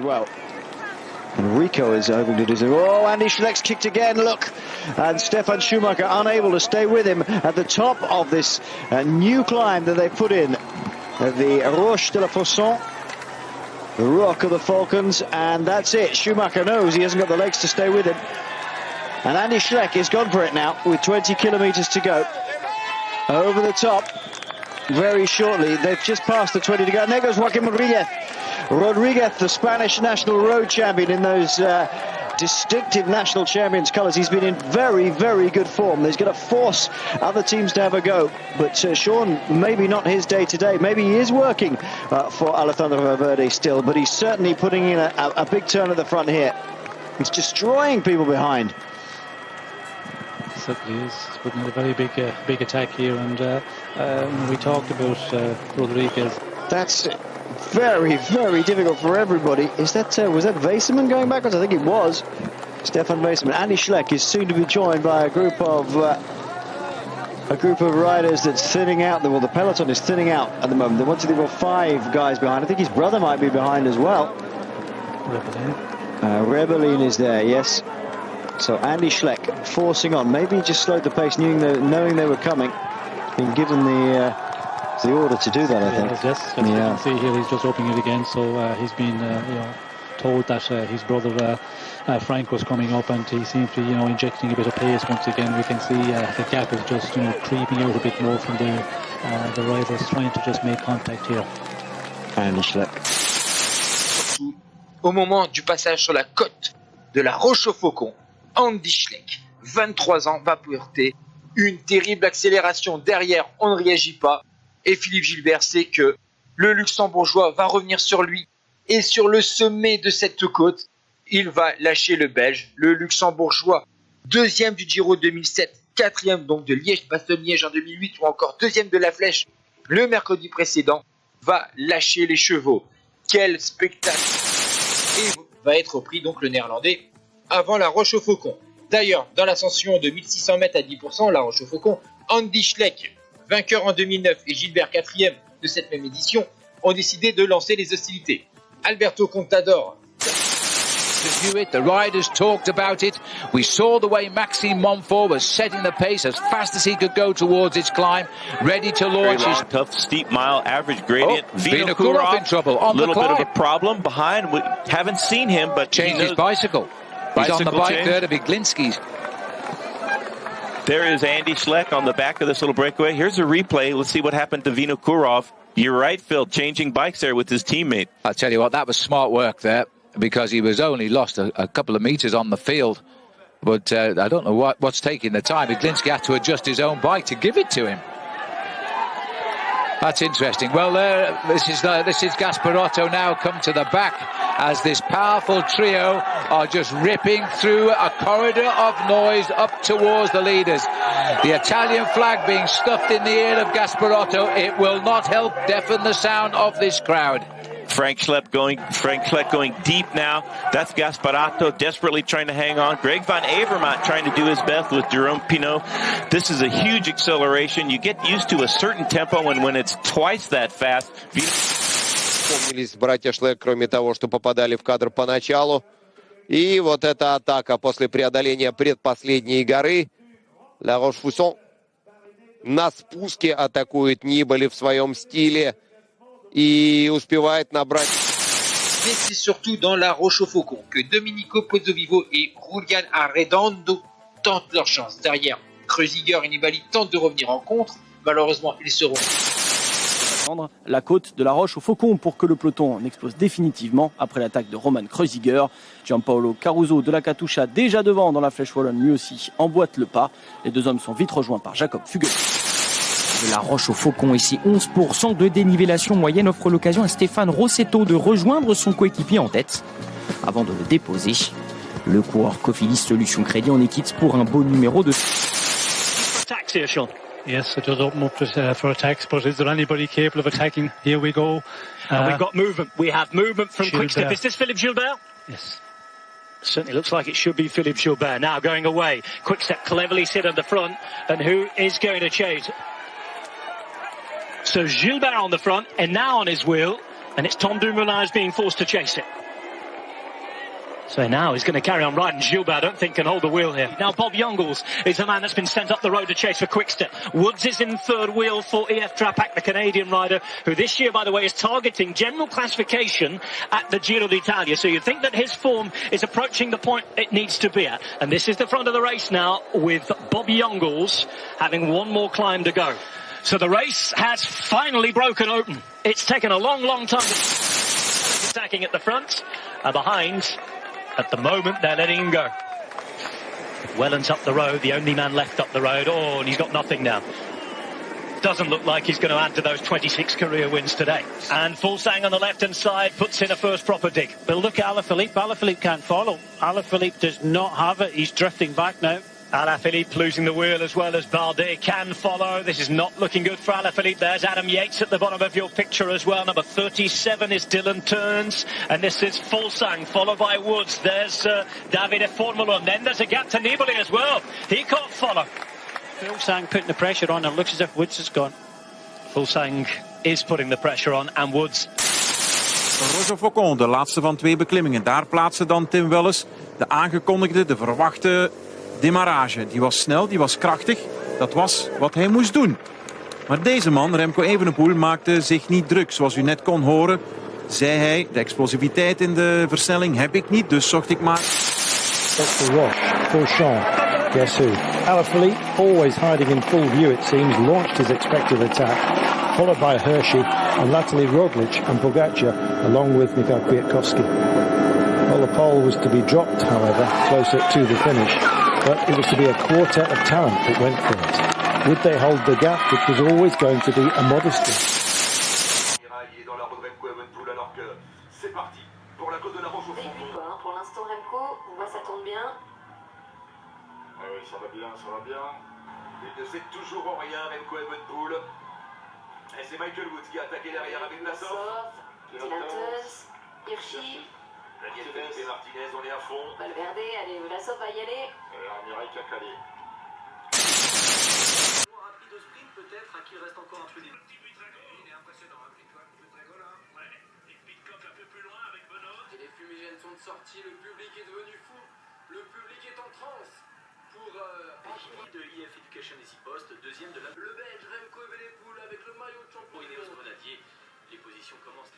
as well. And Rico is hoping to do so. Oh, Andy Schleck's kicked again, look. And Stefan Schumacher unable to stay with him at the top of this new climb that they put in. The Roche-aux-Faucons, the Rock of the Falcons, and that's it. Schumacher knows he hasn't got the legs to stay with him. And Andy Schleck is gone for it now with 20 kilometers to go. Over the top, very shortly. They've just passed the 20 to go. And there goes Joaquin Rodriguez. Rodriguez, the Spanish national road champion in those distinctive national champions colours. He's been in very, very good form. He's going to force other teams to have a go. But Sean, maybe not his day today. Maybe he is working for Alejandro Valverde still, but he's certainly putting in a big turn at the front here. He's destroying people behind. Certainly is. He's putting in a very big attack here, and we talked about Rodriguez. That's very, very difficult for everybody. Is that was that Weisserman going backwards? I think it was. Stefan Weisserman. Andy Schleck is soon to be joined by a group of riders that's thinning out. Well, the peloton is thinning out at the moment. There were 5 guys behind. I think his brother might be behind as well. Rebellin is there, yes. So Andy Schleck forcing on. Maybe he just slowed the pace, knowing they were coming. Been given the order to do that, I think. Yes, as you can see here, he's just opening it again. So he's been told that his brother Frank was coming up, and he seems to be injecting a bit of pace once again. We can see the gap is just creeping out a bit more from the rivals, trying to just make contact here. Andy Schleck. Au moment du passage sur la côte de la Roche-aux-Faucons, Andy Schleck, 23 ans, va porter une terrible accélération. Derrière, on ne réagit pas. Et Philippe Gilbert sait que le Luxembourgeois va revenir sur lui. Et sur le sommet de cette côte, il va lâcher le Belge. Le Luxembourgeois, 2e du Giro 2007, 4e donc de Liège-Bastogne-Liège en 2008, ou encore 2e de la Flèche le mercredi précédent, va lâcher les chevaux. Quel spectacle! Et va être pris donc le Néerlandais avant la Roche-aux-Faucons. D'ailleurs, dans l'ascension de 1600 mètres à 10%, la Roche-aux-Faucons, Andy Schleck, vainqueur en 2009, et Gilbert 4e de cette même édition, ont décidé de lancer les hostilités. Alberto Contador. The riders talked about it. We saw the way Maxime Montfort was setting the pace as fast as he could go towards its climb, ready to launch his tough, steep mile, average gradient. Vinokourov in trouble on the climb. A little bit of a problem behind. We haven't seen him, but changed his bicycle. He's on the bike there to Biglinski's. There is Andy Schleck on the back of this little breakaway. Here's a replay. Let's see what happened to Vinokourov. You're right, Phil, changing bikes there with his teammate. I'll tell you what, that was smart work there, because he was only lost a couple of meters on the field. But I don't know what's taking the time. Biglinski had to adjust his own bike to give it to him. That's interesting. Well, this is Gasparotto now come to the back as this powerful trio are just ripping through a corridor of noise up towards the leaders. The Italian flag being stuffed in the ear of Gasparotto. It will not help deafen the sound of this crowd. Frank Schleck going deep now. That's Gasparotto desperately trying to hang on. Greg van Avermaet trying to do his best with Jerome Pinot. This is a huge acceleration. You get used to a certain tempo, and when it's twice that fast. Вспомнились братья Шлек, кроме того, что попадали в кадр поначалу. И вот эта атака после преодоления предпоследней горы. Ла Рош-Фусон на спуске атакует Нибали в своем стиле. Et uspevает набрать. Mais c'est surtout dans la Roche-aux-Faucons que Domenico Pozzovivo et Julian Arredondo tentent leur chance. Derrière, Kreuziger et Nibali tentent de revenir en contre. Malheureusement, ils seront... La côte de la Roche-aux-Faucons pour que le peloton n'explose définitivement après l'attaque de Roman Kreuziger. Gianpaolo Caruso de la Katusha déjà devant dans la Flèche Wallonne, lui aussi emboîte le pas. Les deux hommes sont vite rejoints par Jacob Fugel. La Roche-aux-Faucons ici, 11% de dénivellation moyenne offre l'occasion à Stéphane Rossetto de rejoindre son coéquipier en tête avant de le déposer. Le coureur Cofidis Solutions Crédit en équipe pour un beau numéro de... Yes, it does open up for attacks, but is there anybody capable of attacking? Here we go. And we've got movement. We have movement from Quickstep. Is this Philippe Gilbert? Yes. Certainly looks like it should be Philippe Gilbert. Now going away. Quickstep cleverly sit on the front. And who is going to chase? So Gilbert on the front and now on his wheel. And it's Tom Dumoulin being forced to chase it. So now he's going to carry on riding. Gilbert, I don't think, can hold the wheel here. Now Bob Youngles is the man that's been sent up the road to chase for Quickstep. Woods is in third wheel for EF Trapak, the Canadian rider, who this year, by the way, is targeting general classification at the Giro d'Italia. So you'd think that his form is approaching the point it needs to be at. And this is the front of the race now, with Bob Youngles having one more climb to go. So the race has finally broken open. It's taken a long, long time. Attacking at the front, behind. At the moment, they're letting him go. Wellens up the road, the only man left up the road. Oh, and he's got nothing now. Doesn't look like he's going to add to those 26 career wins today. And Fulsang on the left-hand side puts in a first proper dig. But look at Alaphilippe. Alaphilippe can't follow. Alaphilippe does not have it. He's drifting back now. Alaphilippe losing the wheel as well as Bardet can follow. This is not looking good for Alaphilippe. There's Adam Yates at the bottom of your picture as well. Number 37 is Dylan Turns. And this is Fulsang, followed by Woods. There's Davide Formolo. And then there's a gap to Nibali as well. He can't follow. Fulsang putting the pressure on. It looks as if Woods is gone. Fulsang is putting the pressure on. And Woods. Roche-aux-Faucons, de laatste van 2 beklimmingen. Daar plaatste dan Tim Welles de aangekondigde, de verwachte demarrage. Die was snel, die was krachtig. Dat was wat hij moest doen. Maar deze man, Remco Evenepoel, maakte zich niet druk. Zoals u net kon horen, zei hij, de explosiviteit in de versnelling heb ik niet, dus zocht ik maar... That's the Roche-aux-Faucons. Guess who? Alaphilippe, always hiding in full view it seems, launched his expected attack, followed by Hershey and latterly Roglic and Pogacar, along with Mikhail Kwiatkowski. Well, the pole was to be dropped, however, closer to the finish. But it was to be a quartet of talent that went for it. Would they hold the gap, which was always going to be a modesty? Pour l'instant, Remco, moi ça tourne bien. Oui, ça va bien, ça va bien. Il ne sait toujours rien, Remco Evenepoel. Et c'est Michael Woods qui a attaqué derrière avec la sauce. Dylan Turns, Hirschi. Daniel Felipe Martinez, on est à fond. Valverde, allez, Vlasov va y aller. Armirail Kakali. Rapide au sprint peut-être, à qui il reste encore un peu des... Il est impressionnant, un peu plus loin avec Benoît. Et les fumigènes sont de sortie, le public est devenu fou. Le public est en transe. Pour de IF Education et 6 postes, deuxième de la... Le Belge Remco Evenepoel avec le maillot de champion. Ineos Grenadier, les positions commencent...